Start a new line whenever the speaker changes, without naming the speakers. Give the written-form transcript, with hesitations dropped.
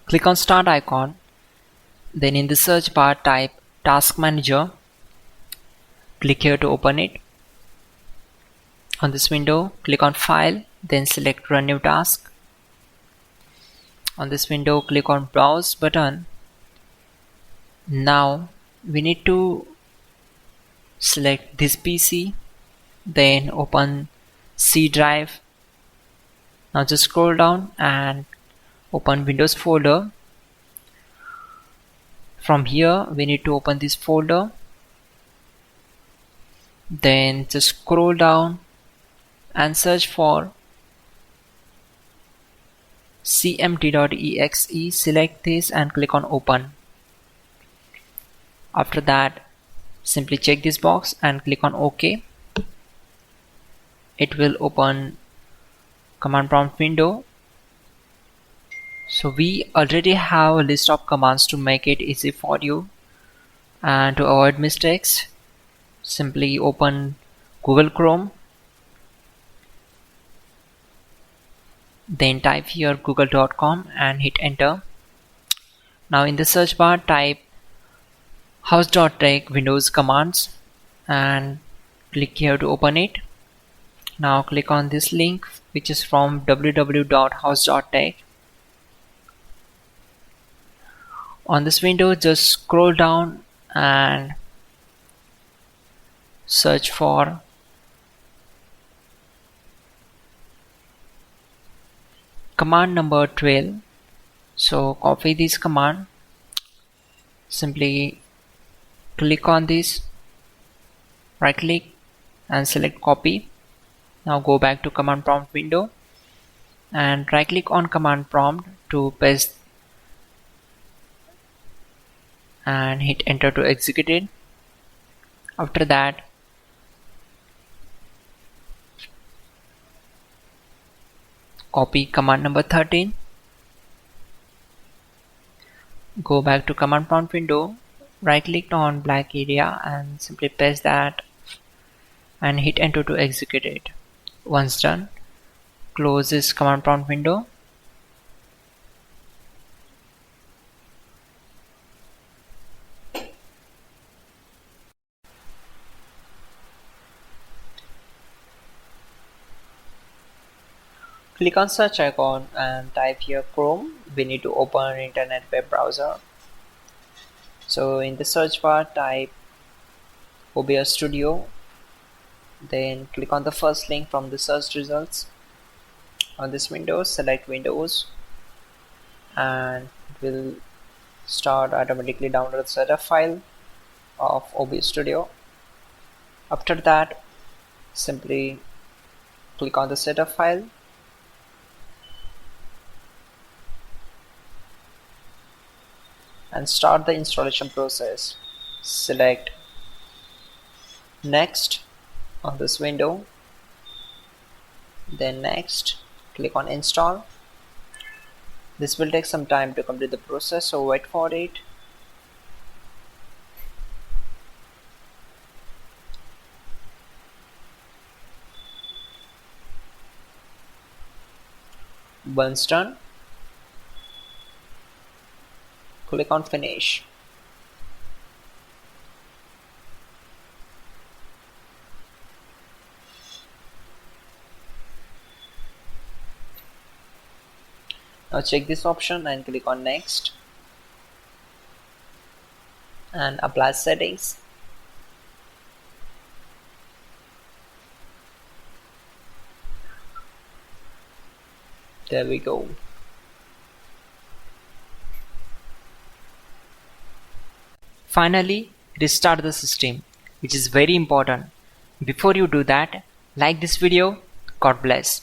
Click on Start icon, then in the search bar type Task Manager. Click here to open it. On this window, click on File, then select Run New Task. On this window, click on Browse button. Now we need to select this PC, then open C drive. Now just scroll down and open Windows folder. From here we need to open this folder, then just scroll down and search for cmd.exe. Select this and click on open. After that, simply check this box and click on OK. It will open command prompt window. So we already have a list of commands to make it easy for you, and to avoid mistakes, simply open Google Chrome, then type here google.com and hit enter. Now in the search bar type hows.tech Windows commands and click here to open it. Now click on this link, which is from www.hows.tech. On this window, just scroll down and search for command number 12. So copy this command, simply click on this, right click and select copy. Now go back to command prompt window and right click on command prompt to paste and hit enter to execute it. After that, copy command number 13, go back to command prompt window, right click on black area and simply paste that and hit enter to execute it. Once done, close this command prompt window. Click on search icon and type here Chrome. We need to open internet web browser. So in the search bar type OBS Studio, then click on the first link from the search results. On this window, select Windows and it will start automatically download the setup file of OBS Studio. After that, simply click on the setup file and start the installation process. Select Next on this window, then Next, click on Install. This will take some time to complete the process, so wait for it. Once done, click on Finish. Now check this option and click on Next and apply settings. There we go. Finally, restart the system, which is very important. Before you do that, like this video. God bless.